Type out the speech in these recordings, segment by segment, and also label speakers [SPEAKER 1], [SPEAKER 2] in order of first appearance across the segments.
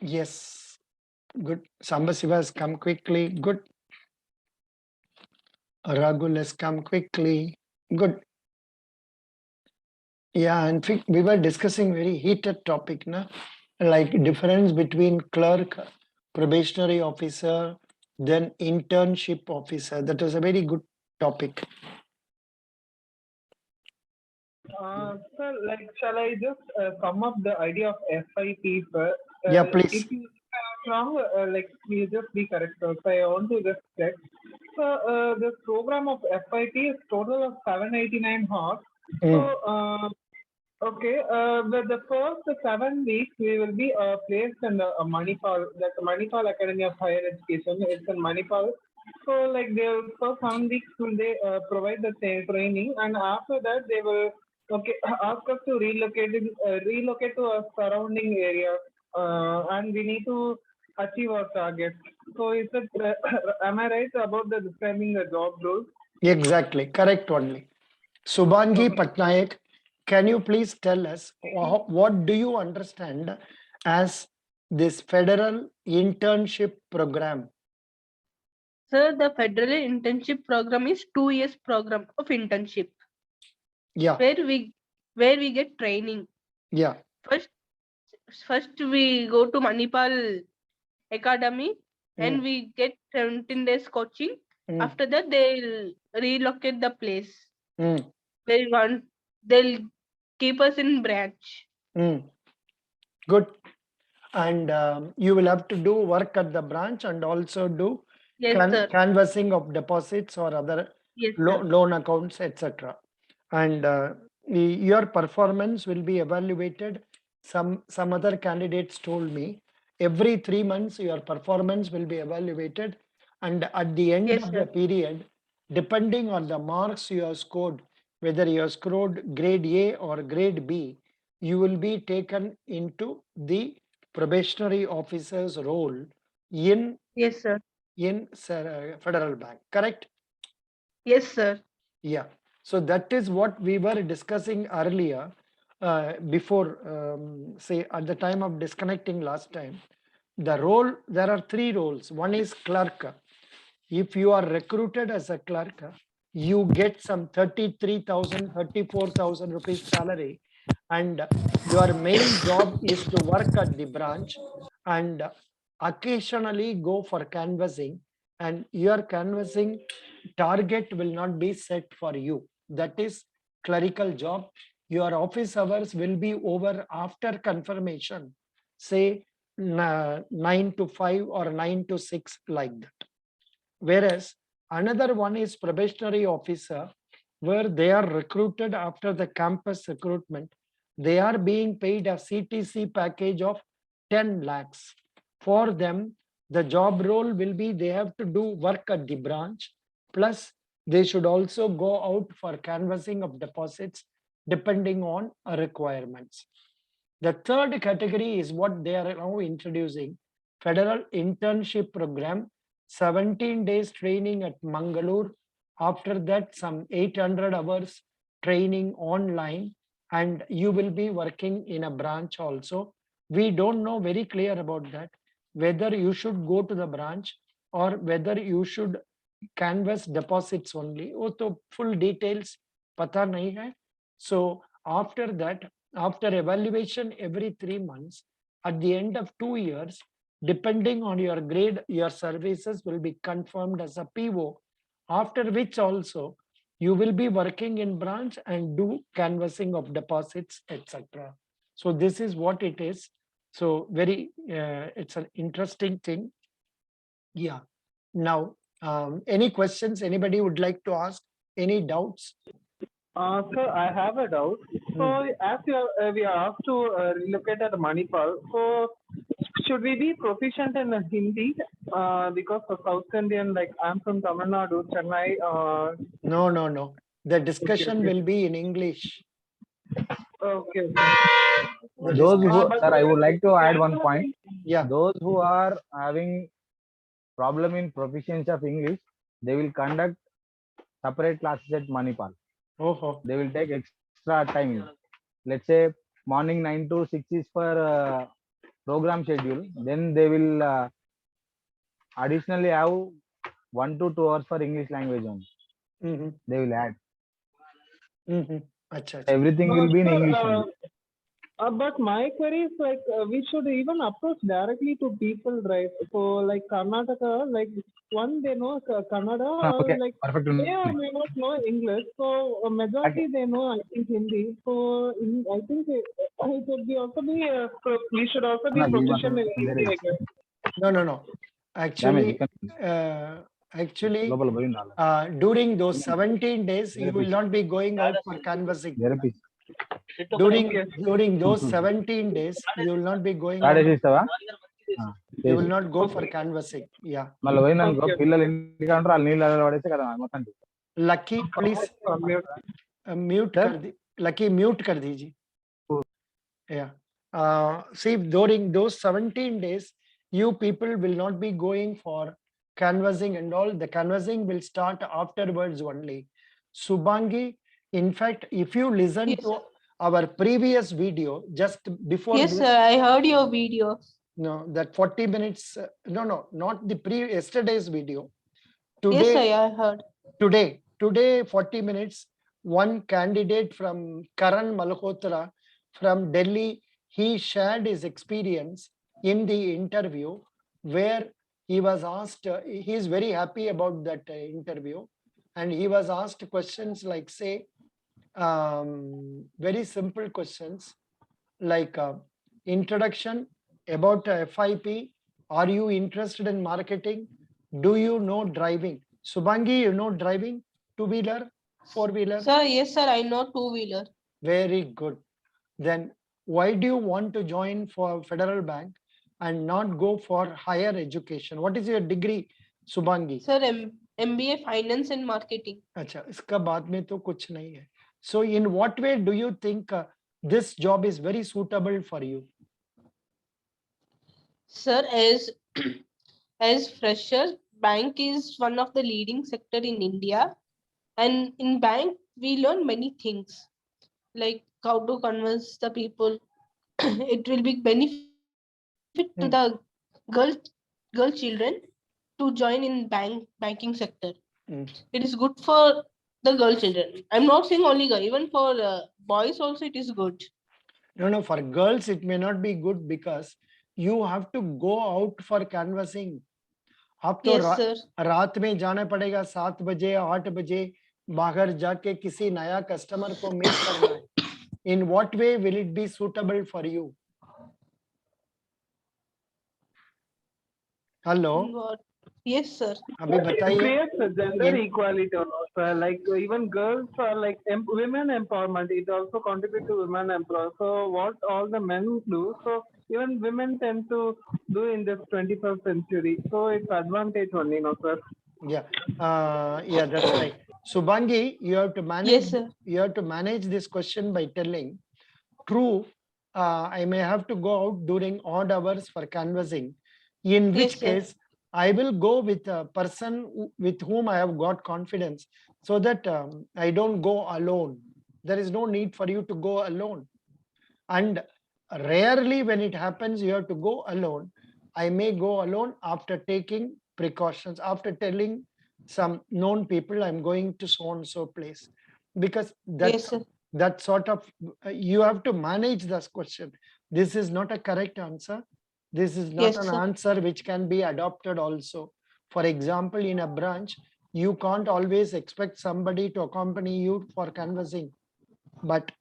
[SPEAKER 1] Yes, good. Sambasiva has come quickly. Good. Ragul has come quickly. Good. Yeah, in fact, we were discussing very heated topic, na? Like difference between clerk, probationary officer, then internship officer. That was a very good topic.
[SPEAKER 2] Sir, like, shall I just sum up the idea of FIP, sir?
[SPEAKER 1] Yeah, please.
[SPEAKER 2] If you wrong, like, please just be correct, sir. So I want to just check. So, the program of FIP is total of 789 hours. So,
[SPEAKER 1] Mm.
[SPEAKER 2] okay, the first 7 weeks we will be placed in Manipal, that's Manipal Academy of Higher Education. It's in Manipal. So, like, they will, for 7 weeks will they provide the training, and after that they will ask us to relocate to a surrounding area, and we need to achieve our target. So, is it am I right about the describing the job roles?
[SPEAKER 1] Exactly. Correct only. Subhangi
[SPEAKER 2] Okay.
[SPEAKER 1] Patnaik, can you please tell us what do you understand as this federal internship program?
[SPEAKER 3] Sir, the federal internship program is 2 years program of internship
[SPEAKER 1] Yeah,
[SPEAKER 3] where we get training.
[SPEAKER 1] yeah.
[SPEAKER 3] First first we go to Manipal Academy and
[SPEAKER 1] Mm,
[SPEAKER 3] we get 17 days coaching.
[SPEAKER 1] mm,
[SPEAKER 3] After that they'll relocate the place
[SPEAKER 1] mm,
[SPEAKER 3] where we want. They'll keep us in branch.
[SPEAKER 1] mm. Good. And you will have to do work at the branch and also do
[SPEAKER 3] Yes, sir.
[SPEAKER 1] canvassing of deposits or other
[SPEAKER 3] Yes, sir.
[SPEAKER 1] loan accounts, etc. And your performance will be evaluated. Some other candidates told me every 3 months your performance will be evaluated, and at the end
[SPEAKER 3] Yes,
[SPEAKER 1] of the
[SPEAKER 3] sir.
[SPEAKER 1] period, depending on the marks you have scored, whether you have scored grade A or grade B, you will be taken into the probationary officer's role in
[SPEAKER 3] Yes, sir.
[SPEAKER 1] federal bank. Correct?
[SPEAKER 3] Yes, sir.
[SPEAKER 1] Yeah. So that is what we were discussing earlier, before, say, at the time of disconnecting last time. The role, there are three roles. One is clerk. If you are recruited as a clerk, you get some 33,000, 34,000 rupees salary, and your main job is to work at the branch and occasionally go for canvassing, and your canvassing target will not be set for you. That is clerical job. Your office hours will be over after confirmation, say 9 to 5 or 9 to 6, like that. Whereas another one is probationary officer, where they are recruited after the campus recruitment. They are being paid a CTC package of 10 lakhs. For them, the job role will be they have to do work at the branch, plus they should also go out for canvassing of deposits depending on requirements. The third category is what they are now introducing, federal internship program, 17 days training at Mangalore. After that, some 800 hours training online, and you will be working in a branch also. We don't know very clear about that, whether you should go to the branch or whether you should canvas deposits only. वो तो full details पता नहीं है. So after that, after evaluation every 3 months, at the end of 2 years, depending on your grade, your services will be confirmed as a PO, after which also you will be working in branch and do canvassing of deposits, etc. So this is what it is. So very, it's an interesting thing. Yeah. Now, any questions anybody would like to ask? Any doubts?
[SPEAKER 2] Sir, I have a doubt. So, as we are asked to relocate at Manipal, so should we be proficient in Hindi? Because for South Indian, like I'm from Tamil Nadu, Chennai.
[SPEAKER 1] No, no, no. The discussion
[SPEAKER 2] okay.
[SPEAKER 1] will be in English.
[SPEAKER 2] Okay.
[SPEAKER 1] The
[SPEAKER 4] Those who,
[SPEAKER 1] discussion,
[SPEAKER 4] sir, I would like to add one point.
[SPEAKER 1] yeah.
[SPEAKER 4] Those who are having problem in proficiency of English, they will conduct separate classes at Manipal.
[SPEAKER 1] Oh,
[SPEAKER 4] They will take extra time. Let's say morning 9 to 6 is for program schedule, then they will additionally have 1 to 2 hours for English language only.
[SPEAKER 1] Mm-hmm.
[SPEAKER 4] They will add.
[SPEAKER 1] Mm-hmm. Acha, acha.
[SPEAKER 4] Everything will be in English only.
[SPEAKER 2] But my query is like we should even approach directly to people, right? So like Karnataka, like one they know Kannada,
[SPEAKER 4] Okay,
[SPEAKER 2] like
[SPEAKER 4] perfect.
[SPEAKER 2] they or may not know English. So a majority they know I think Hindi. So I think it would be also be we should also be proficient in Hindi, I guess.
[SPEAKER 1] No. Actually, actually,
[SPEAKER 4] లోపల పోయి ఉండాలి.
[SPEAKER 1] during those 17 days, you will not be going out for canvassing. During those 17 days, you will not be going out.
[SPEAKER 4] ఇస్తావా
[SPEAKER 1] You will not go for canvassing. Yeah.
[SPEAKER 4] మళ్ళీ పోయిందనుకో పిల్లలు ఇంటికి అంటారు వాళ్ళు నీళ్ళు పడేస్తే కదా మొత్తం
[SPEAKER 1] Lucky, please mute कर दी. Lucky mute कर दीजिए. Yeah. See, during those 17 days, you people will not be going for canvassing and all. The canvassing will start afterwards only. Subhangi, in fact, if you listen
[SPEAKER 3] Yes,
[SPEAKER 1] to our previous video just before
[SPEAKER 3] Yes,
[SPEAKER 1] this,
[SPEAKER 3] sir. I heard your video.
[SPEAKER 1] no, that 40 minutes, no, not the yesterday's video.
[SPEAKER 3] Yes,
[SPEAKER 1] Today,
[SPEAKER 3] I heard.
[SPEAKER 1] today 40 minutes, one candidate from Karan Malhotra from Delhi, he shared his experience in the interview where he was asked, he is very happy about that interview, and he was asked questions like, say, very simple questions like introduction about FIP, are you interested in marketing, do you know driving? Subhangi, you know driving, two-wheeler, four-wheeler?
[SPEAKER 3] Sir, yes, sir. I know two-wheeler.
[SPEAKER 1] Very good. Then why do you want to join for Federal Bank and not go for higher education? What is your degree, Subhangi?
[SPEAKER 3] Sir, MBA Finance and Marketing.
[SPEAKER 1] अच्छा, इसका बाद में तो कुछ नहीं है. So in what way do you think this job is very suitable for you?
[SPEAKER 3] Sir, as freshers, bank is one of the leading sector in India, and in bank we learn many things like how to convince the people. It will be benefit to the girl children to join in banking sector. It is good for the girl children. I'm not saying only girl, even for boys also it is good.
[SPEAKER 1] No, for girls it may not be good because you have to go out for canvassing. आप तो
[SPEAKER 3] Yes, sir.
[SPEAKER 1] रात में जाना पड़ेगा 7 बजे 8 बजे बाहर जाके किसी नया कस्टमर को मीट करना है. In what way will it be suitable for you? Hello.
[SPEAKER 3] Yes, sir.
[SPEAKER 1] अभी
[SPEAKER 2] It
[SPEAKER 1] बताइए.
[SPEAKER 2] creates a gender equality also. Like even girls are like women empowerment. It also contributes to women empowerment. So what all the men do, so even women tend to do in this 21st century. So it's advantage only, no sir.
[SPEAKER 1] Yeah, that's right. Subhangi, you have to manage.
[SPEAKER 3] Yes, sir.
[SPEAKER 1] You have to manage this question by telling, true, I may have to go out during odd hours for canvassing. In which
[SPEAKER 3] Yes, sir.
[SPEAKER 1] case, I will go with a person with whom I have got confidence, so that I don't go alone. There is no need for you to go alone. And rarely when it happens, you have to go alone. I may go alone after taking precautions, after telling some known people I'm going to so and so place, because
[SPEAKER 3] Yes, sir.
[SPEAKER 1] that sort of you have to manage this question. This is not a correct answer. This is not
[SPEAKER 3] Yes,
[SPEAKER 1] an
[SPEAKER 3] sir.
[SPEAKER 1] answer which can be adopted also. For example, in a branch, you can't always expect somebody to accompany you for canvassing, but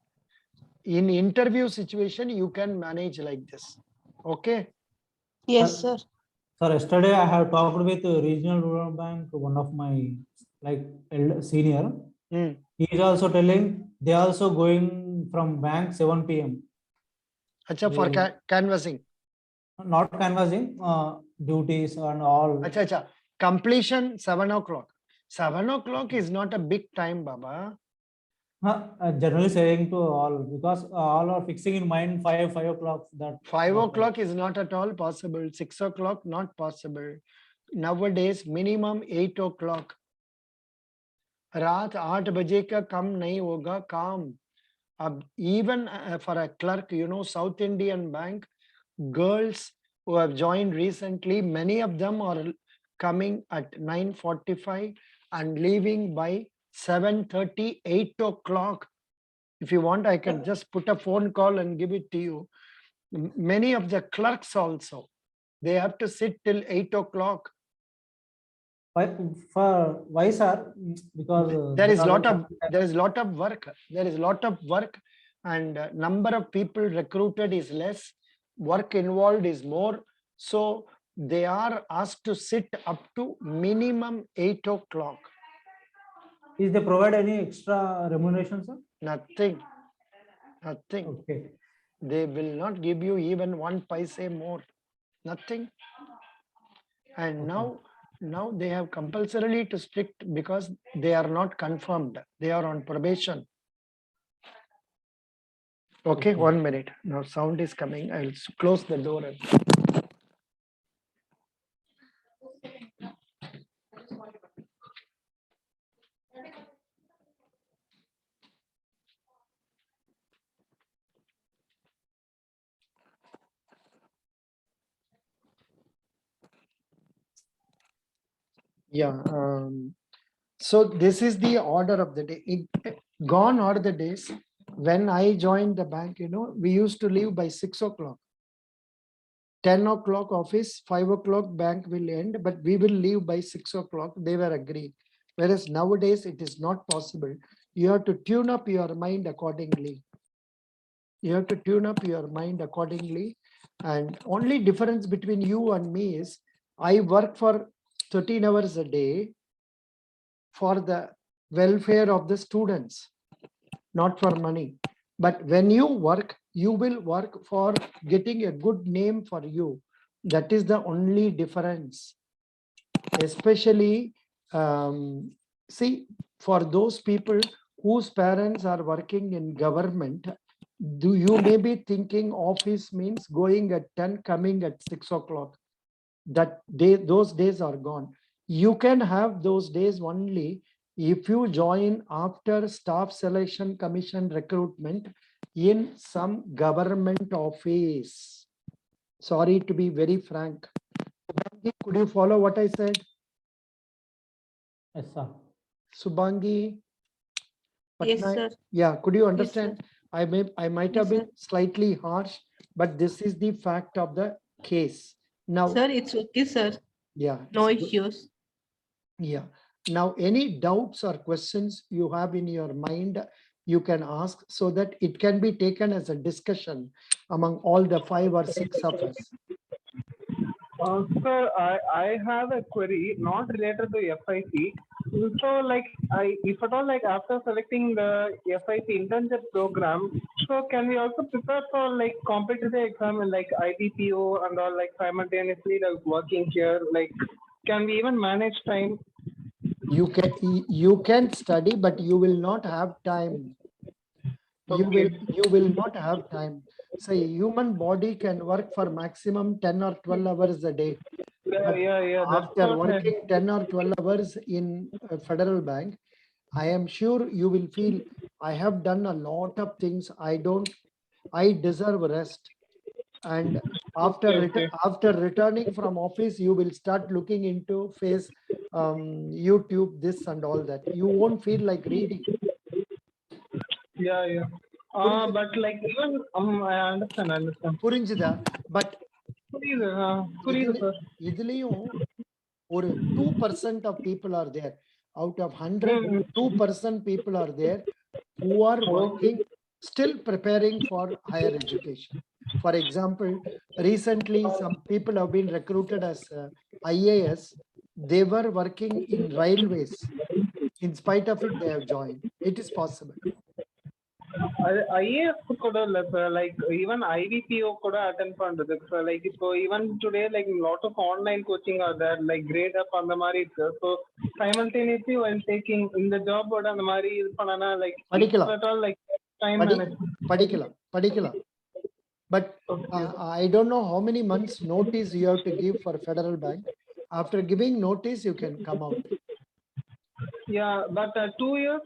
[SPEAKER 1] in interview situation you can manage like this. Okay.
[SPEAKER 3] Yes, sir.
[SPEAKER 5] Sir, yesterday I have talked with Regional Rural Bank, one of my senior. He is also telling they are also going from bank 7 p.m.
[SPEAKER 1] Acha, for canvassing.
[SPEAKER 5] Not canvassing, duties and all.
[SPEAKER 1] Acha. Completion 7 o'clock. 7 o'clock is not a big time, Baba.
[SPEAKER 5] Generally saying to all, because all are fixing in mind 5 o'clock. That
[SPEAKER 1] 5 o'clock is not at all possible. 6 o'clock not possible. Nowadays minimum 8 o'clock. रात 8 बजे का कम नहीं होगा काम. अब even for a clerk, South Indian Bank, girls who have joined recently, many of them are coming at 9:45 and leaving by 7:30, 8 o'clock. If you want, I can just put a phone call and give it to you. Many of the clerks also, they have to sit till 8 o'clock.
[SPEAKER 5] Why, sir? Because
[SPEAKER 1] There is
[SPEAKER 5] are
[SPEAKER 1] lot
[SPEAKER 5] also-
[SPEAKER 1] of work. There is lot of work, and number of people recruited is less. Work involved is more. So they are asked to sit up to minimum 8 o'clock.
[SPEAKER 5] Is they provide any extra remuneration, sir?
[SPEAKER 1] Nothing. Nothing.
[SPEAKER 5] Okay.
[SPEAKER 1] They will not give you even 1 paise more. Nothing. And
[SPEAKER 5] Okay.
[SPEAKER 1] now they have compulsorily to strict because they are not confirmed. They are on probation. Okay, 1 minute. Now sound is coming. I'll close the door. Yeah. So this is the order of the day. Gone are the days when I joined the bank, we used to leave by 6 o'clock. 10 o'clock office, 5 o'clock bank will end, but we will leave by 6 o'clock. They were agreed. Whereas nowadays it is not possible. You have to tune up your mind accordingly. You have to tune up your mind accordingly. And only difference between you and me is I work for 13 hours a day for the welfare of the students, not for money. But when you work, you will work for getting a good name for you. That is the only difference. Especially, see, for those people whose parents are working in government, you may be thinking office means going at 10, coming at 6 o'clock. Those days are gone. You can have those days only if you join after staff selection commission recruitment in some government office. Sorry to be very frank. Could you follow what I said?
[SPEAKER 5] Yes, sir.
[SPEAKER 1] Subhangi?
[SPEAKER 3] Yes,
[SPEAKER 1] Patnaik?
[SPEAKER 3] sir.
[SPEAKER 1] Yeah, could you
[SPEAKER 3] Yes,
[SPEAKER 1] understand? I might have
[SPEAKER 3] Yes,
[SPEAKER 1] been slightly harsh, but this is the fact of the case. Now,
[SPEAKER 3] Sir, it's okay, sir.
[SPEAKER 1] yeah.
[SPEAKER 3] No
[SPEAKER 1] it's good.
[SPEAKER 3] issues.
[SPEAKER 1] Yeah. Now, any doubts or questions you have in your mind, you can ask so that it can be taken as a discussion among all the 5 or 6 of us.
[SPEAKER 2] Sir, I have a query not related to FIC. So, like, if at all, like, after selecting the FIC internship program, so can we also prepare for like competitive exam and like IBPO and all, like simultaneously, like working here? Like, can we even manage time?
[SPEAKER 1] You can study, but you will not have time. You will not have time. Say human body can work for maximum 10 or 12 hours a day.
[SPEAKER 2] Yeah. That's
[SPEAKER 1] After
[SPEAKER 2] what
[SPEAKER 1] working 10 or 12 hours in a federal bank, I am sure you will feel I have done a lot of things. I deserve rest. And after returning from office, you will start looking into YouTube, this and all that. You won't feel like reading.
[SPEAKER 2] Yeah. But like even I understand.
[SPEAKER 1] புரிஞ்சுதா? But
[SPEAKER 2] புரியுது sir.
[SPEAKER 1] இதுலயும் ஒரு 2% of people are there. Out of 100, 2% people are there who are working, still preparing for higher education. For example, recently some people have been recruited as IAS. They were working in railways. In spite of it, they have joined. It is possible.
[SPEAKER 2] IAS கூட இல்ல sir, like even IBPO கூட attend பண்றது sir. Like இப்போ even today like lot of online coaching are there, like Gradeup அந்த மாதிரி இருக்கு. So simultaneously while taking இந்த ஜாபோட அந்த மாதிரி இது பண்ணனா லைக்
[SPEAKER 1] படிக்கலாம்
[SPEAKER 2] லைக் டைம்
[SPEAKER 1] படிக்கலாம். But I don't know how many months notice you have to give for Federal Bank. After giving notice, you can come out.
[SPEAKER 2] Yeah, but 2 years,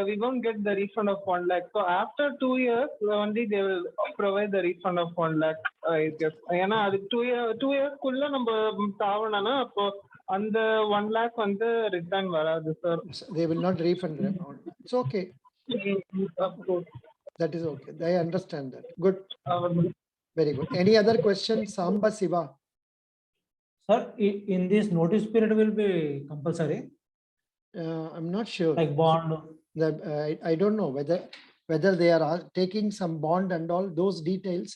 [SPEAKER 2] we won't get the refund of 1 lakh. So after 2 years, only they will provide the refund of 1 lakh, I guess. ஏன்னா அது 2 years குள்ள நம்ம தாவணும்னா அப்போ அந்த 1 lakh வந்து return வராது sir.
[SPEAKER 1] They will not refund the amount. It's okay.
[SPEAKER 2] Of course.
[SPEAKER 1] That is okay. I understand that. Good.
[SPEAKER 2] Um,
[SPEAKER 1] Very good. Any other questions? Samba Siva.
[SPEAKER 5] Sir, in this notice period will be compulsory,
[SPEAKER 1] I'm not sure.
[SPEAKER 5] like bond.
[SPEAKER 1] That I don't know whether they are taking some bond and all those details.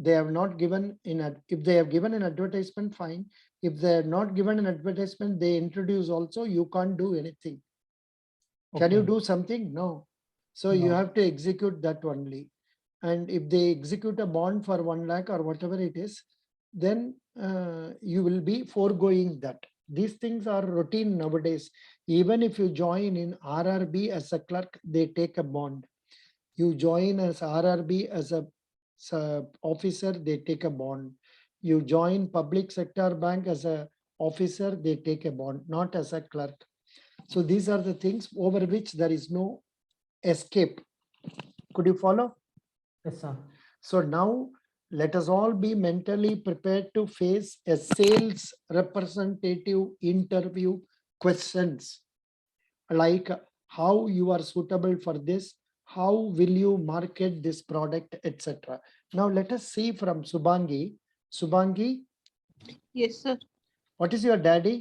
[SPEAKER 1] They have not given in a, if they have given an advertisement, fine. If they are not given an advertisement, they introduce also, you can't do anything. Can you
[SPEAKER 5] Okay.
[SPEAKER 1] do something? No. So you
[SPEAKER 5] No.
[SPEAKER 1] have to execute that only. And if they execute a bond for 1 lakh or whatever it is, then you will be foregoing that. These things are routine nowadays. Even if you join in RRB as a clerk, they take a bond. You join as RRB as a officer, they take a bond. You join public sector bank as a officer, they take a bond, not as a clerk. So these are the things over which there is no escape. Could you follow?
[SPEAKER 5] Yes, sir.
[SPEAKER 1] So now let us all be mentally prepared to face a sales representative interview questions like how you are suitable for this, how will you market this product, etc. Now let us see from Subhangi. Subhangi,
[SPEAKER 3] Yes, sir.
[SPEAKER 1] what is your daddy?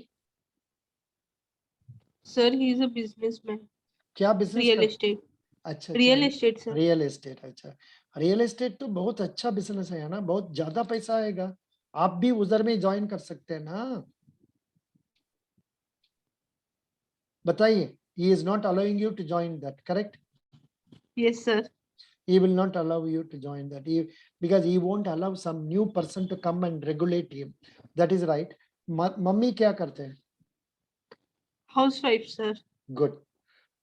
[SPEAKER 3] Sir, he is a businessman.
[SPEAKER 1] क्या business
[SPEAKER 3] Real
[SPEAKER 1] कर-
[SPEAKER 3] estate.
[SPEAKER 1] अच्छा
[SPEAKER 3] Real estate, sir.
[SPEAKER 1] Real estate. अच्छा, real estate तो बहुत अच्छा business है ना, बहुत ज्यादा पैसा आएगा. आप भी उधर में ज्वाइन कर सकते हैं ना. बताइए. He is not allowing you to join that, correct?
[SPEAKER 3] Yes, sir.
[SPEAKER 1] He will not allow you to join that. Because he won't allow some new person to come and regulate him. That is right. Mummy क्या करते हैं?
[SPEAKER 3] Housewife, sir.
[SPEAKER 1] Good.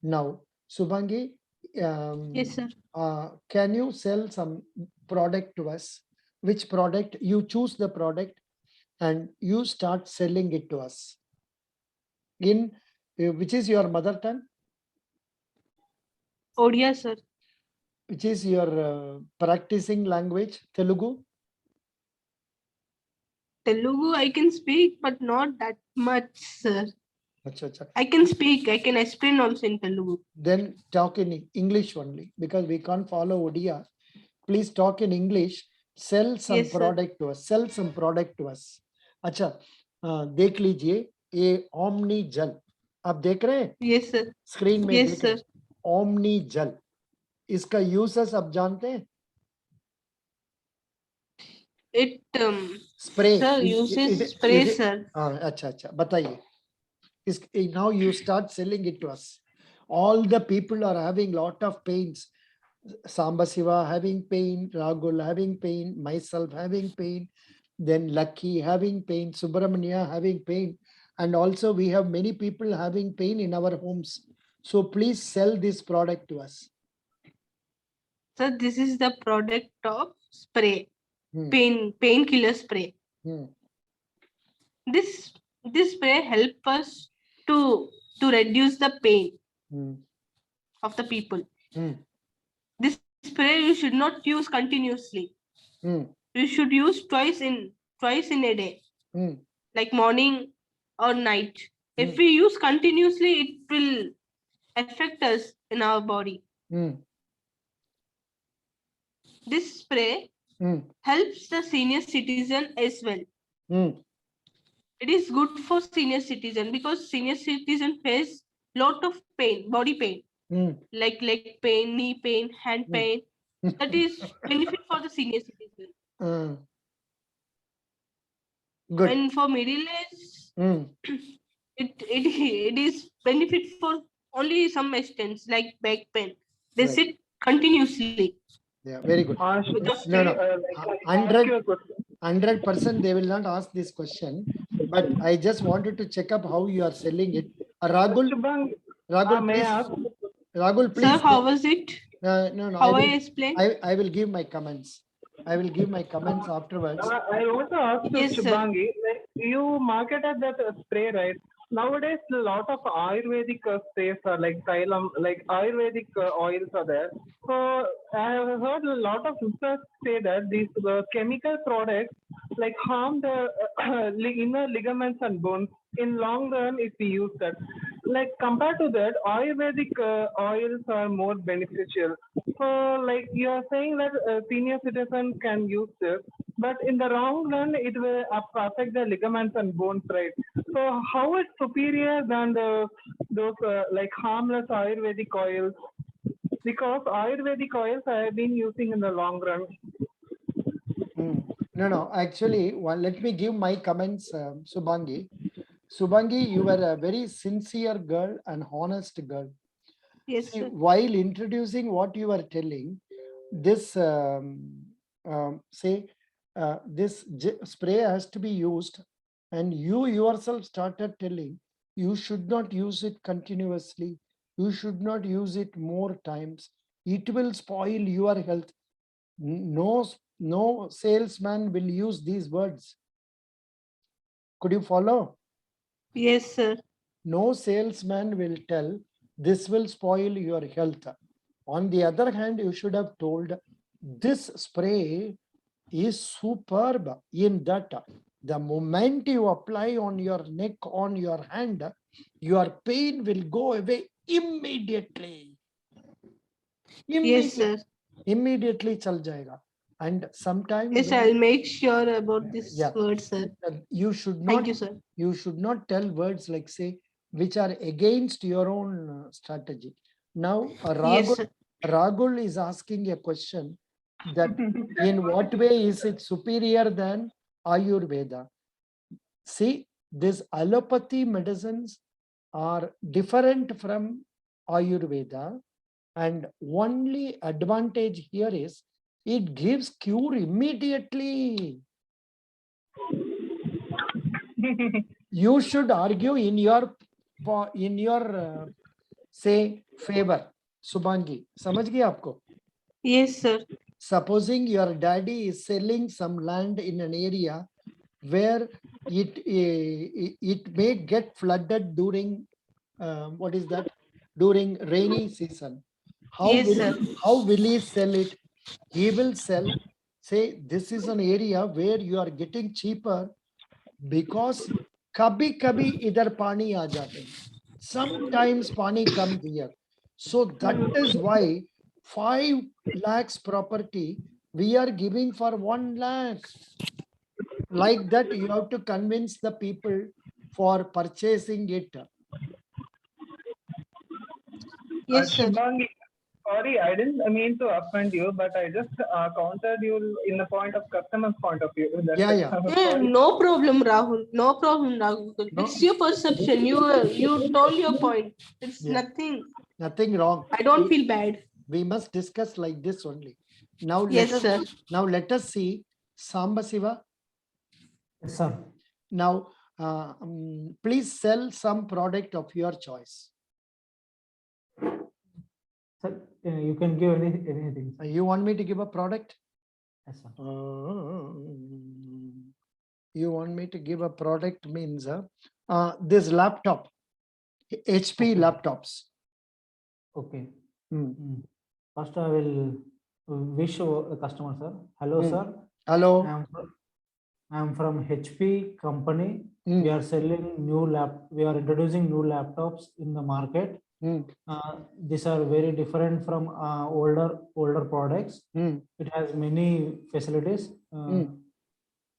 [SPEAKER 1] Now, Subhangi,
[SPEAKER 3] Yes, sir.
[SPEAKER 1] can you sell some product to us? Which product? You choose the product and you start selling it to us. In which is your mother tongue?
[SPEAKER 3] Odia, sir.
[SPEAKER 1] Which is your practicing language? Telugu?
[SPEAKER 3] Telugu I can speak, but not that much, sir.
[SPEAKER 1] Acha, acha.
[SPEAKER 3] I can speak, I can explain also in Telugu.
[SPEAKER 1] Then talk in English only because we can't follow Odia. Please talk in English. Sell some
[SPEAKER 3] Yes, sir.
[SPEAKER 1] product to us. Sell some product to us. अच्छा, देख लीजिए ये omni जल. आप देख रहे हैं
[SPEAKER 3] Yes, sir.
[SPEAKER 1] Screen में?
[SPEAKER 3] Yes,
[SPEAKER 1] देख रहे हैं? ओमनी जल, इसका यूसेस आप जानते हैं?
[SPEAKER 3] It
[SPEAKER 1] spray.
[SPEAKER 3] sir uses spray, sir.
[SPEAKER 1] अच्छा अच्छा, बताइए. Now you start selling it to us. All the people are having lot of pains. Samba Siva having pain, Ragul having pain, myself having pain, then Lucky having pain, Subramania having pain, and also we have many people having pain in our homes. So please sell this product to us.
[SPEAKER 3] Sir, this is the product of spray,
[SPEAKER 1] Hmm.
[SPEAKER 3] painkiller spray.
[SPEAKER 1] Hmm.
[SPEAKER 3] This spray help us to reduce the pain
[SPEAKER 1] Hmm.
[SPEAKER 3] of the people.
[SPEAKER 1] Hmm.
[SPEAKER 3] This spray you should not use continuously.
[SPEAKER 1] Hmm.
[SPEAKER 3] You should use twice in a day,
[SPEAKER 1] Hmm.
[SPEAKER 3] like morning or night. If
[SPEAKER 1] Hmm.
[SPEAKER 3] we use continuously, it will affect us in our body.
[SPEAKER 1] Hmm.
[SPEAKER 3] This spray
[SPEAKER 1] Hmm.
[SPEAKER 3] helps the senior citizen as well.
[SPEAKER 1] Hmm.
[SPEAKER 3] It is good for senior citizen because senior citizen face lot of pain, body pain,
[SPEAKER 1] Hmm.
[SPEAKER 3] like leg pain, knee pain, hand
[SPEAKER 1] Hmm.
[SPEAKER 3] pain. That is benefit for the senior citizen.
[SPEAKER 1] Good.
[SPEAKER 3] And for middle age,
[SPEAKER 1] Hmm.
[SPEAKER 3] it is benefit for only some extents like back pain. They
[SPEAKER 1] Right.
[SPEAKER 3] sit continuously.
[SPEAKER 1] Yeah, very good.
[SPEAKER 3] Without
[SPEAKER 1] No, no.
[SPEAKER 2] Like, I ask you a question.
[SPEAKER 1] 100% they will not ask this question, but I just wanted to check up how you are selling it. Ragul,
[SPEAKER 2] Shubhang, may
[SPEAKER 1] please.
[SPEAKER 2] I ask?
[SPEAKER 1] Ragul,
[SPEAKER 3] Sir,
[SPEAKER 1] please.
[SPEAKER 3] how was it?
[SPEAKER 1] No,
[SPEAKER 3] How
[SPEAKER 1] I
[SPEAKER 3] I
[SPEAKER 1] will,
[SPEAKER 3] explain?
[SPEAKER 1] I will give my comments. I will give my comments afterwards.
[SPEAKER 2] I also asked
[SPEAKER 3] Yes, sir.
[SPEAKER 2] Shubhangi, like you marketed that spray, right? nowadays a lot of Ayurvedic sprays are like Thailam, like Ayurvedic oils are there. So I have heard a lot of research say that these chemical products like harm the inner ligaments and bones in long run if we use that. Like compared to that, Ayurvedic oils are more beneficial. So like you are saying that senior citizens can use this, but in the long run it will affect the ligaments and bones, right? So how is superior than those like harmless Ayurvedic oils? Because Ayurvedic oils I have been using in the long run.
[SPEAKER 1] No. Actually, let me give my comments, Subhangi. Subhangi, you were a very sincere girl and honest girl.
[SPEAKER 3] Yes,
[SPEAKER 1] See,
[SPEAKER 3] sir.
[SPEAKER 1] while introducing what you are telling, this this spray has to be used, and you yourself started telling you should not use it continuously. You should not use it more times. It will spoil your health. No salesman will use these words. Could you follow?
[SPEAKER 3] Yes, sir.
[SPEAKER 1] No salesman will tell this will spoil your health. On the other hand, you should have told this spray is superb in that the moment you apply on your neck, on your hand, your pain will go away immediately.
[SPEAKER 3] Yes, sir.
[SPEAKER 1] Immediately chal jayega. And sometimes
[SPEAKER 3] Yes, I'll make sure about this
[SPEAKER 1] yeah,
[SPEAKER 3] word, sir.
[SPEAKER 1] you should
[SPEAKER 3] Thank
[SPEAKER 1] not
[SPEAKER 3] you, sir.
[SPEAKER 1] you should not tell words like say which are against your own strategy. Now
[SPEAKER 3] Yes, sir.
[SPEAKER 1] Ragul is asking a question that in what way is it superior than Ayurveda? See, these allopathy medicines are different from Ayurveda, and only advantage here is it gives cure immediately. You should argue in your say favor. Subhangi, समझ गए आपको?
[SPEAKER 3] Yes, sir.
[SPEAKER 1] Supposing your daddy is selling some land in an area where it may get flooded during what is that? During rainy season.
[SPEAKER 3] Yes, sir.
[SPEAKER 1] How will he sell it? He will sell, say this is an area where you are getting cheaper because कभी कभी इधर पानी आ जाते हैं. Sometimes पानी comes here. So that is why 5 lakhs property we are giving for 1 lakh. Like that, you have to convince the people for purchasing it.
[SPEAKER 3] Yes, sir.
[SPEAKER 2] Shubhangi, sorry, I didn't mean to offend you, but I just countered you in the point of customer's point of view. That's
[SPEAKER 1] Yeah,
[SPEAKER 2] it.
[SPEAKER 1] yeah.
[SPEAKER 2] Sorry.
[SPEAKER 3] No problem, Rahul. No problem, Rahul.
[SPEAKER 1] No.
[SPEAKER 3] It's your perception. You told your point. It's
[SPEAKER 1] Yeah.
[SPEAKER 3] nothing.
[SPEAKER 1] Nothing wrong.
[SPEAKER 3] I don't feel bad.
[SPEAKER 1] We must discuss like this only. Now
[SPEAKER 3] Yes, sir.
[SPEAKER 1] let us see Sambasiva.
[SPEAKER 5] Yes, sir.
[SPEAKER 1] Now, please sell some product of your choice.
[SPEAKER 5] Sir, you can give anything.
[SPEAKER 1] You want me to give a product?
[SPEAKER 5] Yes, sir.
[SPEAKER 1] You want me to give a product means this laptop, HP laptops.
[SPEAKER 5] Okay.
[SPEAKER 1] Hmm.
[SPEAKER 5] First, I will wish a customer, sir. Hello, sir.
[SPEAKER 1] Hello.
[SPEAKER 5] I am from HP company.
[SPEAKER 1] Hmm.
[SPEAKER 5] We are selling we are introducing new laptops in the market.
[SPEAKER 1] Hmm.
[SPEAKER 5] These are very different from older products.
[SPEAKER 1] Hmm.
[SPEAKER 5] It has many facilities.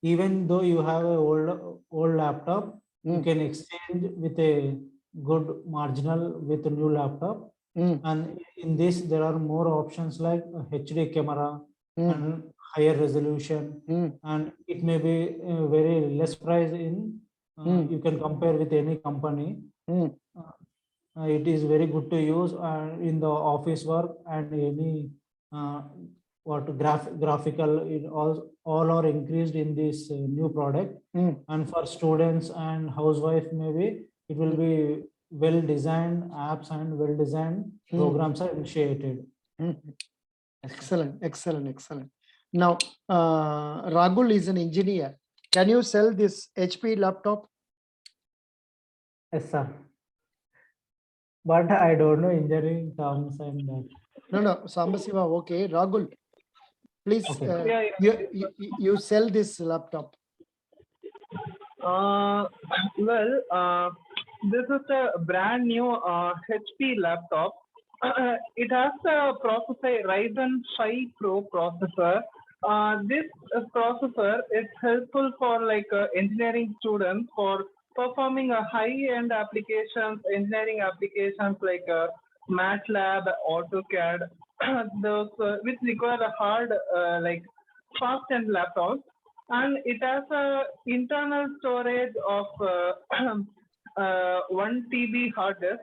[SPEAKER 5] Even though you have a old laptop, you can exchange with a good marginal with a new laptop. And in this, there are more options like HD camera and higher resolution, and it may be very less price in you can compare with any company. It is very good to use in the office work and any graphical. It all are increased in this new product. And for students and housewife, maybe it will be well designed apps and well designed programs are initiated.
[SPEAKER 1] Excellent. Now, Ragul is an engineer. Can you sell this HP laptop?
[SPEAKER 5] Yes, sir. But I don't know engineering terms and that.
[SPEAKER 1] No, Sambasiva, okay. Ragul, please,
[SPEAKER 5] Okay.
[SPEAKER 1] you sell this laptop.
[SPEAKER 2] Well, this is a brand new HP laptop. It has a processor Ryzen 5 Pro processor. This processor is helpful for like engineering students for performing a high-end applications, engineering applications like MATLAB, AutoCAD, those which require a hard like fast-end laptops, and it has a internal storage of 1 TB hard disk,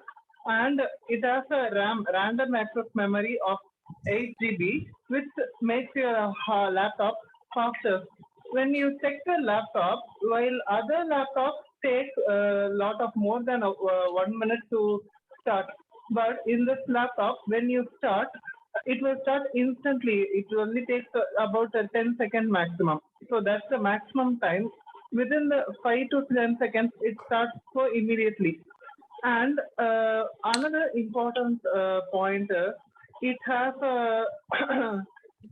[SPEAKER 2] and it has a random access memory of 8 GB, which makes your laptop faster. When you check the laptop, while other laptops take a lot of more than 1 minute to start, but in this laptop, when you start, it will start instantly. It only takes about a 10-second maximum. So that's the maximum time. Within the 5 to 10 seconds, it starts so immediately. And another important point, it has a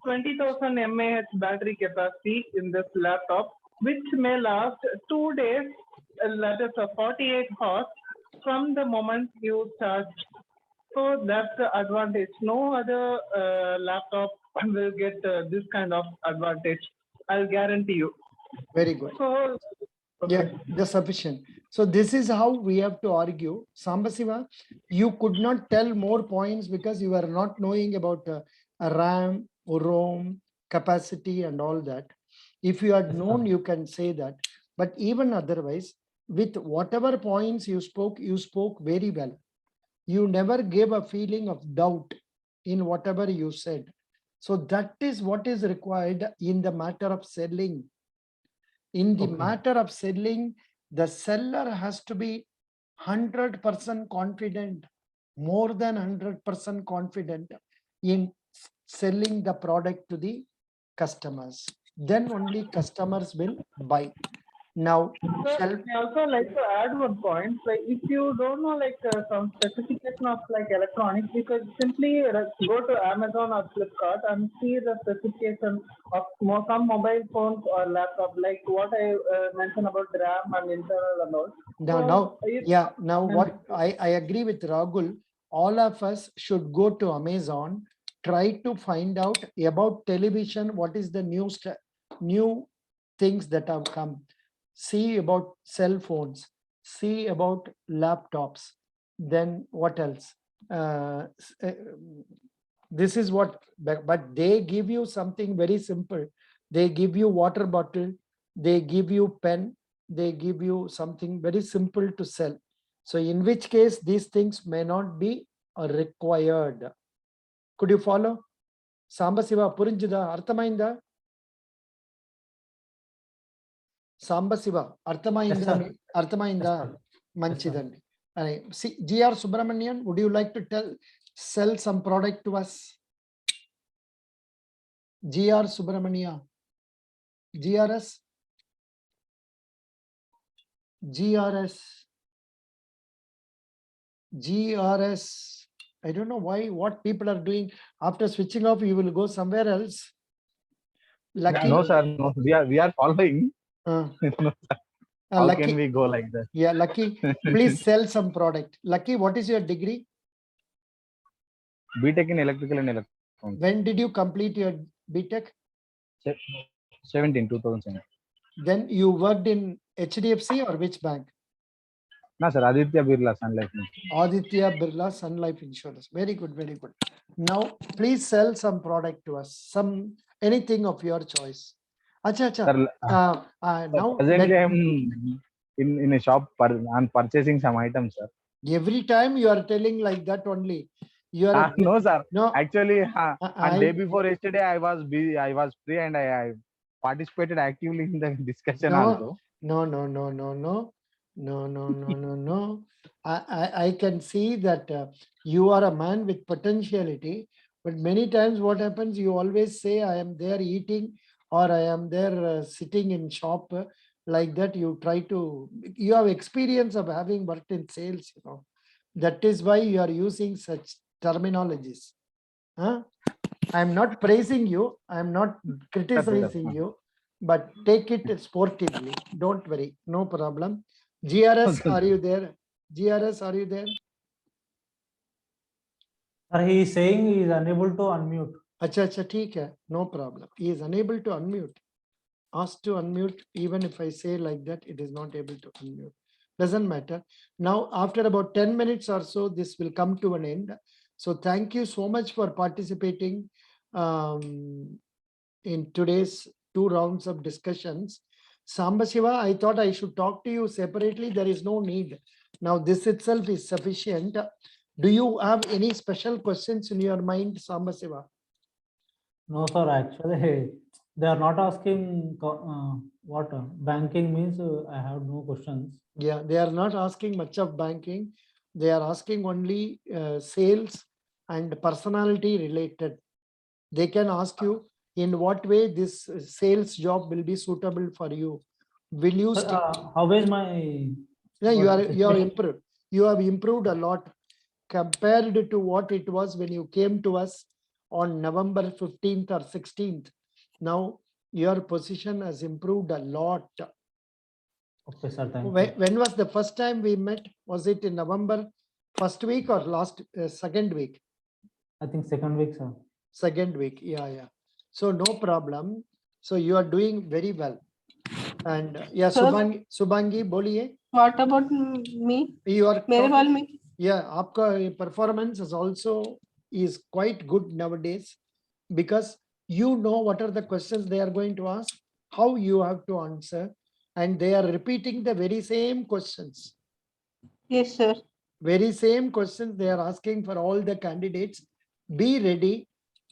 [SPEAKER 2] 20,000 mAh battery capacity in this laptop, which may last 2 days, that is 48 hours from the moment you start. So that's the advantage. No other laptop will get this kind of advantage. I'll guarantee you.
[SPEAKER 1] Very good.
[SPEAKER 2] So,
[SPEAKER 1] Yeah, that's sufficient. So this is how we have to argue. Sambasiva, you could not tell more points because you are not knowing about RAM, ROM, capacity and all that. If you had known, you can say that. But even otherwise, with whatever points you spoke very well. You never gave a feeling of doubt in whatever you said. So that is what is required in the matter of selling. In the
[SPEAKER 5] Okay.
[SPEAKER 1] matter of selling, the seller has to be 100% confident, more than 100% confident in selling the product to the customers. Then only customers will buy. Now,
[SPEAKER 2] I also like to add one point. Like, if you don't know like some specification of like electronics, you could simply go to Amazon or Flipkart and see the specification of some mobile phones or laptop, like what I mentioned about RAM and internal and all.
[SPEAKER 1] Now what I agree with Ragul. All of us should go to Amazon, try to find out about television. What is the new things that have come? See about cell phones, see about laptops, then what else? This is what, but they give you something very simple. They give you water bottle, they give you pen, they give you something very simple to sell. So in which case these things may not be required. Could you follow? Sambasiva purinjida arthamainda? Sambasiva arthamainda arthamainda manchidandi. See, GR Subramanian, would you like to sell some product to us? GR Subramania, GRS, GRS. I don't know what people are doing. After switching off, you will go somewhere else. Lucky.
[SPEAKER 4] No, sir. No, we are following. No, sir. How
[SPEAKER 1] Lucky,
[SPEAKER 4] can we go like that?
[SPEAKER 1] Yeah, Lucky, please sell some product. Lucky, what is your degree?
[SPEAKER 4] BTech in electrical and electronics.
[SPEAKER 1] When did you complete your BTech?
[SPEAKER 4] 2017.
[SPEAKER 1] Then you worked in HDFC or which bank?
[SPEAKER 4] No, sir. Aditya Birla Sun Life.
[SPEAKER 1] Aditya Birla Sun Life Insurance. Very good, very good. Now, please sell some product to us. Anything of your choice. Acha.
[SPEAKER 4] Sir,
[SPEAKER 1] Now
[SPEAKER 4] presently I am in a shop. I'm purchasing some items, sir.
[SPEAKER 1] Every time you are telling like that only. You are
[SPEAKER 4] No, sir.
[SPEAKER 1] No.
[SPEAKER 4] Actually, on day before yesterday, I was busy. I was free and I participated actively in the discussion also.
[SPEAKER 1] No. I can see that you are a man with potentiality, but many times what happens, you always say, I am there eating or I am there sitting in shop like that you try to, you have experience of having worked in sales, you know. That is why you are using such terminologies. Huh? I'm not praising you, I'm not criticizing you, but take it sportively. Don't worry, no problem. GRS, are you there? GRS, are you there?
[SPEAKER 5] Sir, he is saying he is unable to unmute.
[SPEAKER 1] Acha, acha, theek hai, no problem. He is unable to unmute. Ask to unmute, even if I say like that, it is not able to unmute. Doesn't matter. Now, after about 10 minutes or so, this will come to an end. So thank you so much for participating in today's 2 rounds of discussions. Sambasiva, I thought I should talk to you separately. There is no need. Now, this itself is sufficient. Do you have any special questions in your mind, Sambasiva?
[SPEAKER 5] No, sir, actually, they are not asking what banking means. I have no questions.
[SPEAKER 1] Yeah, they are not asking much of banking. They are asking only sales and personality related. They can ask you in what way this sales job will be suitable for you. Will you
[SPEAKER 5] Sir,
[SPEAKER 1] stick?
[SPEAKER 5] how is my?
[SPEAKER 1] Yeah, you are
[SPEAKER 5] situation?
[SPEAKER 1] improved. You have improved a lot compared to what it was when you came to us on November 15th or 16th. Now your position has improved a lot.
[SPEAKER 5] Okay, sir, thank you.
[SPEAKER 1] When was the first time we met? Was it in November first week or last second week?
[SPEAKER 5] I think second week, sir.
[SPEAKER 1] Second week, yeah. So no problem. So you are doing very well. And yeah,
[SPEAKER 3] Sir.
[SPEAKER 1] Subhangi, boliye.
[SPEAKER 3] What about me?
[SPEAKER 1] You are
[SPEAKER 3] मेरे बाल में
[SPEAKER 1] yeah, आपका performance is also is quite good nowadays, because you know what are the questions they are going to ask, how you have to answer, and they are repeating the very same questions.
[SPEAKER 3] yes sir.
[SPEAKER 1] Very same questions they are asking for all the candidates. Be ready.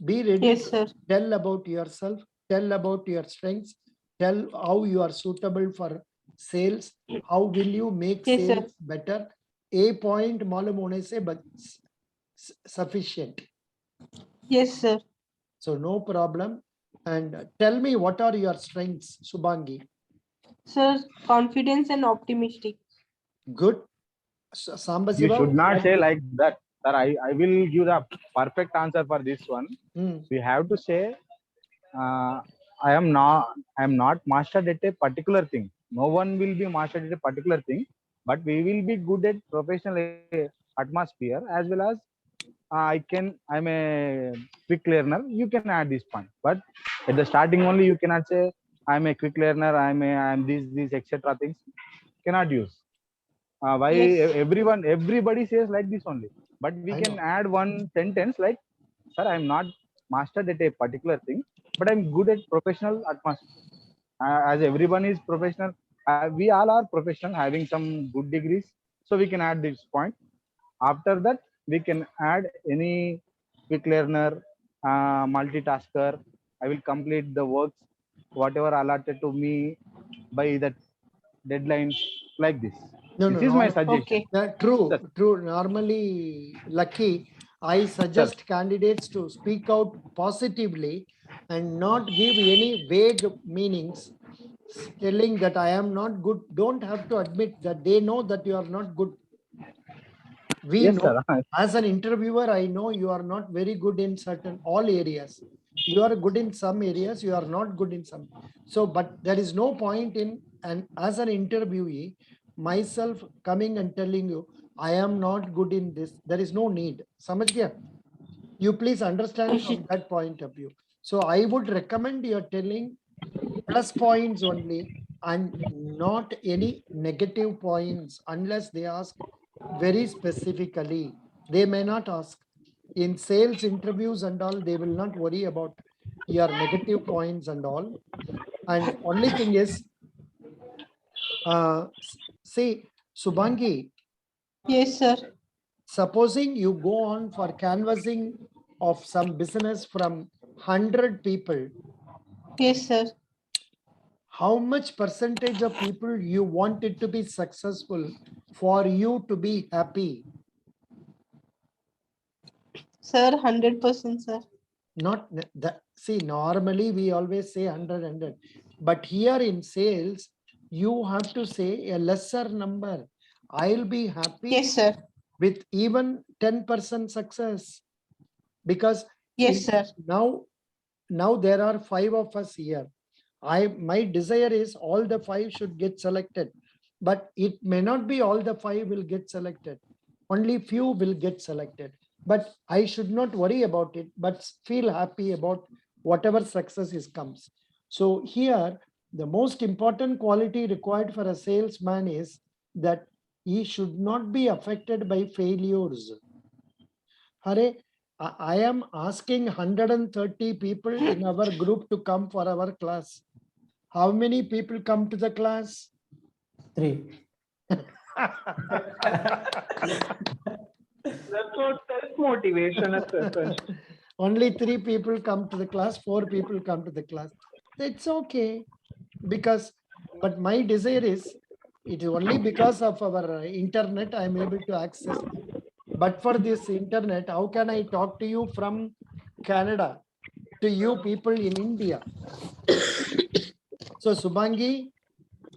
[SPEAKER 1] Be ready.
[SPEAKER 3] Yes,
[SPEAKER 1] to
[SPEAKER 3] sir.
[SPEAKER 1] Tell about yourself. Tell about your strengths. Tell how you are suitable for sales. How will you make
[SPEAKER 3] Yes, sir.
[SPEAKER 1] sales better? A point मालूम होने से but sufficient.
[SPEAKER 3] Yes sir.
[SPEAKER 1] So no problem. And tell me, what are your strengths, Subhangi?
[SPEAKER 3] Sir, confidence and optimistic.
[SPEAKER 1] Good.
[SPEAKER 4] You
[SPEAKER 1] Sambasiva,
[SPEAKER 4] should not say like that, sir. I will give the perfect answer for this one. We have to say, I am not mastered at a particular thing. No one will be mastered at a particular thing, but we will be good at professional atmosphere as well as I'm a quick learner. You can add this point, but at the starting only you cannot say I'm a quick learner. I'm this etc. things cannot use. Why
[SPEAKER 3] Yes.
[SPEAKER 4] everybody says like this only, but we
[SPEAKER 1] I
[SPEAKER 4] can
[SPEAKER 1] know.
[SPEAKER 4] add one sentence like, sir, I'm not mastered at a particular thing, but I'm good at professional atmosphere. As everyone is professional, we all are professional having some good degrees, so we can add this point. After that we can add any quick learner, multitasker. I will complete the works whatever allotted to me by that deadlines, like this.
[SPEAKER 1] No,
[SPEAKER 4] This
[SPEAKER 1] no,
[SPEAKER 4] is my
[SPEAKER 1] no.
[SPEAKER 4] suggestion.
[SPEAKER 3] Okay.
[SPEAKER 1] True, true. Normally, Lucky, I suggest candidates to speak out positively and not give any vague meanings, telling that I am not good. Don't have to admit that they know that you are not good. We
[SPEAKER 4] Yes,
[SPEAKER 1] know,
[SPEAKER 4] sir.
[SPEAKER 1] as an interviewer, I know you are not very good in certain all areas. You are good in some areas, you are not good in some. So, but there is no point in, and as an interviewee, myself coming and telling you, I am not good in this. There is no need. Samajh gaya? You please understand from that point of view. So I would recommend you're telling plus points only and not any negative points unless they ask very specifically. They may not ask. In sales interviews and all, they will not worry about your negative points and all. And only thing is, see, Subhangi,
[SPEAKER 3] Yes, sir.
[SPEAKER 1] supposing you go on for canvassing of some business from 100 people,
[SPEAKER 3] Yes, sir.
[SPEAKER 1] how much percentage of people you want it to be successful for you to be happy?
[SPEAKER 3] Sir, 100%, sir.
[SPEAKER 1] Not that. See, normally we always say 100, but here in sales, you have to say a lesser number. I'll be happy
[SPEAKER 3] Yes, sir.
[SPEAKER 1] with even 10% success, because
[SPEAKER 3] Yes, sir.
[SPEAKER 1] now there are 5 of us here. My desire is all the 5 should get selected, but it may not be all the 5 will get selected. Only few will get selected, but I should not worry about it, but feel happy about whatever success is comes. So here, the most important quality required for a salesman is that he should not be affected by failures. Hare, I am asking 130 people in our group to come for our class. How many people come to the class?
[SPEAKER 5] 3.
[SPEAKER 2] That's what self-motivation is research.
[SPEAKER 1] Only 3 people come to the class, 4 people come to the class. It's okay, because, but my desire is, it is only because of our internet I am able to access. But for this internet, how can I talk to you from Canada to you people in India? So Subhangi,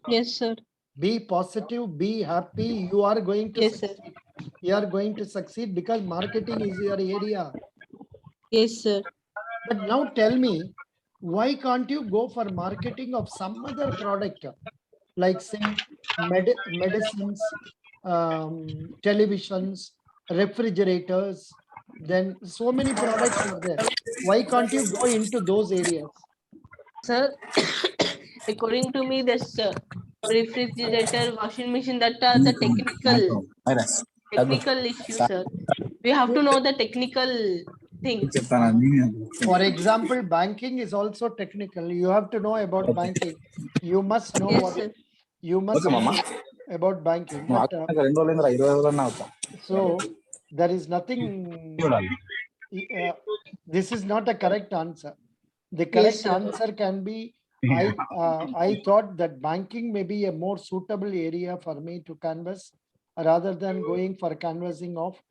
[SPEAKER 3] Yes, sir.
[SPEAKER 1] be positive, be happy. You are going to
[SPEAKER 3] Yes, sir.
[SPEAKER 1] succeed. You are going to succeed because marketing is your area.
[SPEAKER 3] Yes, sir.
[SPEAKER 1] But now tell me, why can't you go for marketing of some other product, like say medicines, televisions, refrigerators? Then so many products are there. Why can't you go into those areas?
[SPEAKER 3] Sir, according to me, this refrigerator, washing machine, that are the technical issue, sir. We have to know the technical things.
[SPEAKER 1] For example, banking is also technical. You have to know about banking. You must know
[SPEAKER 3] Yes,
[SPEAKER 1] what
[SPEAKER 3] sir.
[SPEAKER 1] you must know about banking. But so there is nothing. This is not a correct answer. The
[SPEAKER 3] Yes,
[SPEAKER 1] correct
[SPEAKER 3] sir.
[SPEAKER 1] answer can be, I thought that banking may be a more suitable area for me to canvas rather than going for canvassing of,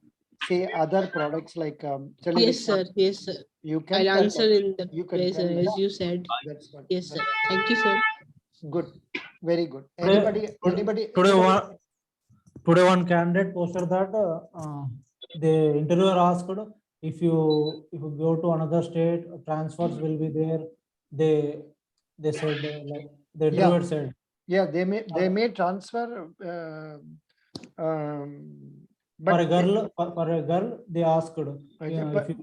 [SPEAKER 1] say, other products like
[SPEAKER 3] Yes,
[SPEAKER 1] television.
[SPEAKER 3] sir. Yes, sir.
[SPEAKER 1] You can
[SPEAKER 3] I'll
[SPEAKER 1] tell
[SPEAKER 3] answer
[SPEAKER 1] that.
[SPEAKER 3] in the
[SPEAKER 1] You can
[SPEAKER 3] way,
[SPEAKER 1] tell
[SPEAKER 3] sir,
[SPEAKER 1] that.
[SPEAKER 3] as you said.
[SPEAKER 1] That's what.
[SPEAKER 3] Yes, sir. Thank you, sir.
[SPEAKER 1] Good. Very good.
[SPEAKER 5] Today,
[SPEAKER 1] Anybody?
[SPEAKER 5] today one candidate posted that the interviewer asked if you go to another state, transfers will be there. They said like the interviewer said.
[SPEAKER 1] Yeah, they may transfer. But
[SPEAKER 5] For a girl, they asked if you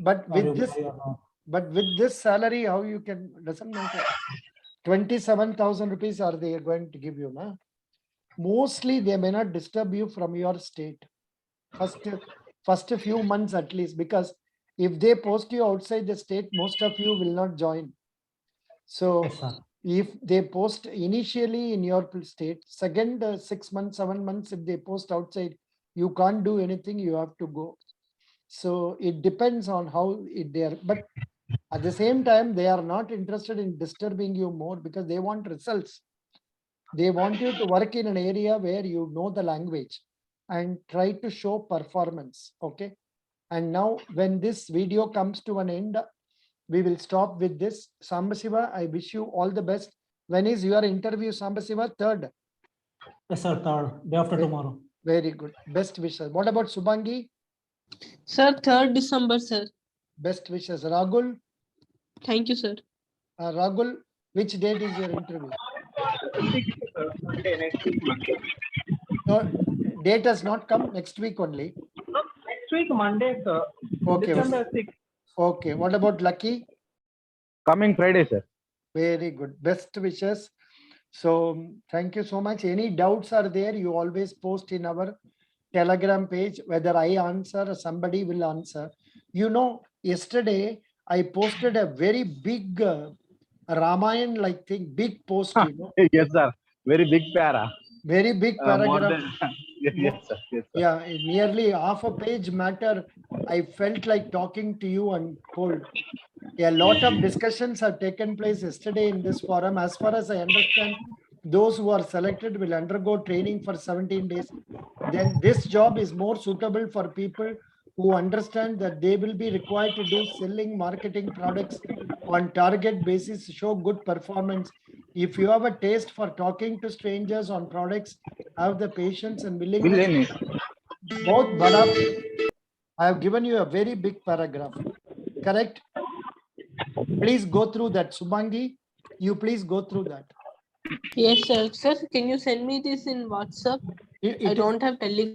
[SPEAKER 1] but
[SPEAKER 5] are you
[SPEAKER 1] with this,
[SPEAKER 5] married or not.
[SPEAKER 1] but with this salary, how you can, doesn't matter. 27,000 rupees are they going to give you, na? Mostly they may not disturb you from your state. First few months at least, because if they post you outside the state, most of you will not join. So
[SPEAKER 5] Yes, sir.
[SPEAKER 1] if they post initially in your state, second 6 months, 7 months, if they post outside, you can't do anything, you have to go. So it depends on how they are, but at the same time, they are not interested in disturbing you more because they want results. They want you to work in an area where you know the language and try to show performance. Okay. And now when this video comes to an end, we will stop with this. Sambasiva, I wish you all the best. When is your interview, Sambasiva? 3rd?
[SPEAKER 5] Yes, sir. 3rd, day after tomorrow.
[SPEAKER 1] Very good. Best wishes. What about Subhangi?
[SPEAKER 3] Sir, 3rd December, sir.
[SPEAKER 1] Best wishes. Ragul?
[SPEAKER 3] Thank you, sir.
[SPEAKER 1] Ragul, which date is your interview?
[SPEAKER 2] Monday, next week, Monday.
[SPEAKER 1] No, date has not come, next week only.
[SPEAKER 2] Next week, Monday, sir.
[SPEAKER 1] Okay.
[SPEAKER 2] December 6th.
[SPEAKER 1] Okay. What about Lucky?
[SPEAKER 4] Coming Friday, sir.
[SPEAKER 1] Very good. Best wishes. So thank you so much. Any doubts are there, you always post in our Telegram page, whether I answer or somebody will answer. You know, yesterday I posted a very big Ramayan like thing, big post, you know.
[SPEAKER 4] Yes, sir. Very big para.
[SPEAKER 1] Very big paragraph.
[SPEAKER 4] Yes, sir. Yes, sir.
[SPEAKER 1] Yeah, nearly half a page matter. I felt like talking to you and cold. A lot of discussions have taken place yesterday in this forum. As far as I understand, those who are selected will undergo training for 17 days. Then this job is more suitable for people who understand that they will be required to do selling, marketing products on target basis, show good performance, If you have a taste for talking to strangers on products, have the patience and willingness.
[SPEAKER 4] Willingness.
[SPEAKER 1] Both Bada, I have given you a very big paragraph. Correct? Please go through that. Subhangi, you please go through that.
[SPEAKER 3] Yes, sir. Sir, can you send me this in WhatsApp? I don't have Telegram.